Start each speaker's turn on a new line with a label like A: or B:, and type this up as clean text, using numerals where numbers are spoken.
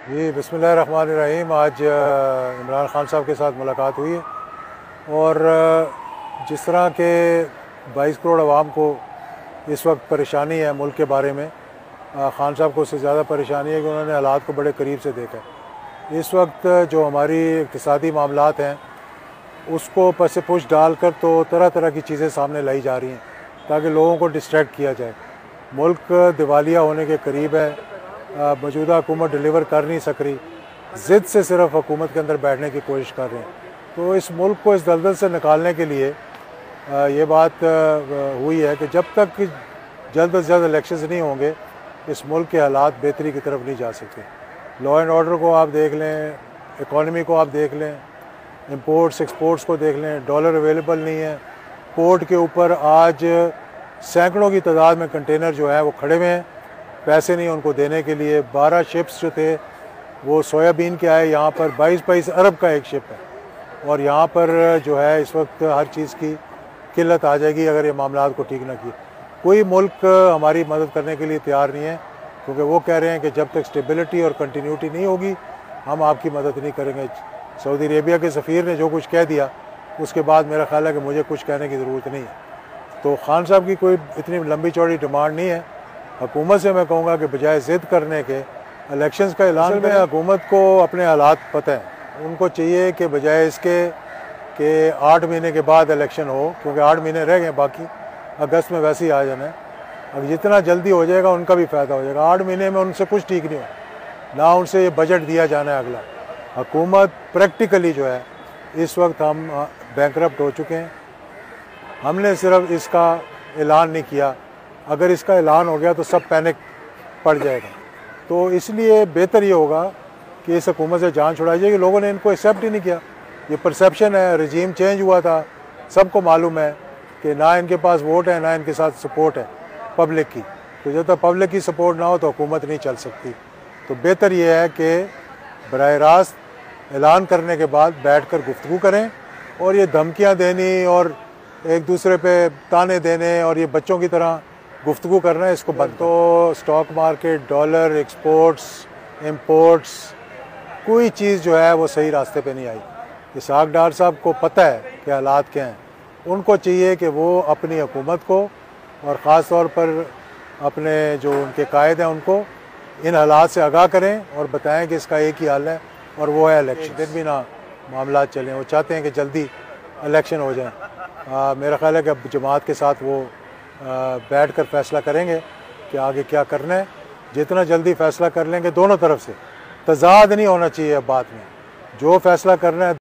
A: जी बिस्मिल्लाहिर्रहमानिर्रहीम। आज इमरान खान साहब के साथ मुलाकात हुई है और जिस तरह के 22 करोड़ आवाम को इस वक्त परेशानी है मुल्क के बारे में, खान साहब को उससे ज़्यादा परेशानी है कि उन्होंने हालात को बड़े करीब से देखा है। इस वक्त जो हमारी इक़्तिसादी मामलात हैं उसको पस पुश डाल कर तो तरह तरह की चीज़ें सामने लाई जा रही हैं ताकि लोगों को डिस्ट्रैक्ट किया जाए। मुल्क दिवालिया होने के करीब है, मौजूदा हुकूमत डिलीवर कर नहीं सक रही, ज़िद से सिर्फ हुकूमत के अंदर बैठने की कोशिश कर रहे हैं। तो इस मुल्क को इस दलदल से निकालने के लिए ये बात हुई है कि जब तक जल्द से जल्द इलेक्शंस नहीं होंगे इस मुल्क के हालात बेहतरी की तरफ नहीं जा सकते। लॉ एंड ऑर्डर को आप देख लें, इकॉनमी को आप देख लें, इंपोर्ट्स एक्सपोर्ट्स को देख लें, डॉलर अवेलेबल नहीं है। पोर्ट के ऊपर आज सैकड़ों की तादाद में कंटेनर जो है वो खड़े हुए हैं, पैसे नहीं उनको देने के लिए। 12 शिप्स जो थे वो सोयाबीन के आए, यहाँ पर 22 अरब का एक शिप है और यहाँ पर जो है इस वक्त हर चीज़ की किल्लत आ जाएगी अगर ये मामलात को ठीक ना किए। कोई मुल्क हमारी मदद करने के लिए तैयार नहीं है क्योंकि वो कह रहे हैं कि जब तक स्टेबिलिटी और कंटिन्यूटी नहीं होगी हम आपकी मदद नहीं करेंगे। सऊदी अरेबिया के सफ़ीर ने जो कुछ कह दिया उसके बाद मेरा ख्याल है कि मुझे कुछ कहने की ज़रूरत नहीं है। तो खान साहब की कोई इतनी लंबी चौड़ी डिमांड नहीं है। हुकूमत से मैं कहूँगा कि बजाय ज़िद करने के इलेक्शंस का ऐलान करें। हुकूमत को अपने हालात पता है, उनको चाहिए कि बजाय इसके कि 8 महीने के बाद इलेक्शन हो, क्योंकि 8 महीने रह गए, बाकी अगस्त में वैसे ही आ जाना है। अब जितना जल्दी हो जाएगा उनका भी फ़ायदा हो जाएगा। 8 महीने में उनसे कुछ ठीक नहीं हो, ना उनसे ये बजट दिया जाना है अगला। हुकूमत प्रैक्टिकली जो है इस वक्त हम बैंकरप्ट हो चुके हैं। हमने सिर्फ इसका ऐलान नहीं किया, अगर इसका ऐलान हो गया तो सब पैनिक पड़ जाएगा। तो इसलिए बेहतर ये होगा कि इस हुकूमत से जान छुड़ाई जाए कि लोगों ने इनको एक्सेप्ट ही नहीं किया। ये परसेप्शन है, रजीम चेंज हुआ था, सबको मालूम है कि ना इनके पास वोट है ना इनके साथ सपोर्ट है पब्लिक की। तो जब तक पब्लिक की सपोर्ट ना हो तो हुकूमत नहीं चल सकती। तो बेहतर ये है कि बराह रास्त ऐलान करने के बाद बैठ कर गुफ्तगू करें और ये धमकियाँ देनी और एक दूसरे पे ताने देने और ये बच्चों की तरह गुफ्तगू करना है, इसको बंद। तो stock market, dollar, exports, imports, कोई चीज़ जो है वो सही रास्ते पे नहीं आई। इसहाक डार साहब को पता है कि हालात क्या हैं। उनको चाहिए कि वो अपनी हुकूमत को और ख़ास तौर पर अपने जो उनके कायद हैं उनको इन हालात से आगाह करें और बताएं कि इसका एक ही हल है और वो है इलेक्शन। दिन भी ना मामला चलें, वो चाहते हैं कि जल्दी इलेक्शन हो जाए। मेरा ख्याल है कि अब जमात के साथ वो बैठ कर फैसला करेंगे कि आगे क्या करना है। जितना जल्दी फैसला कर लेंगे दोनों तरफ से, तज़ाद नहीं होना चाहिए अब बात में, जो फैसला करना है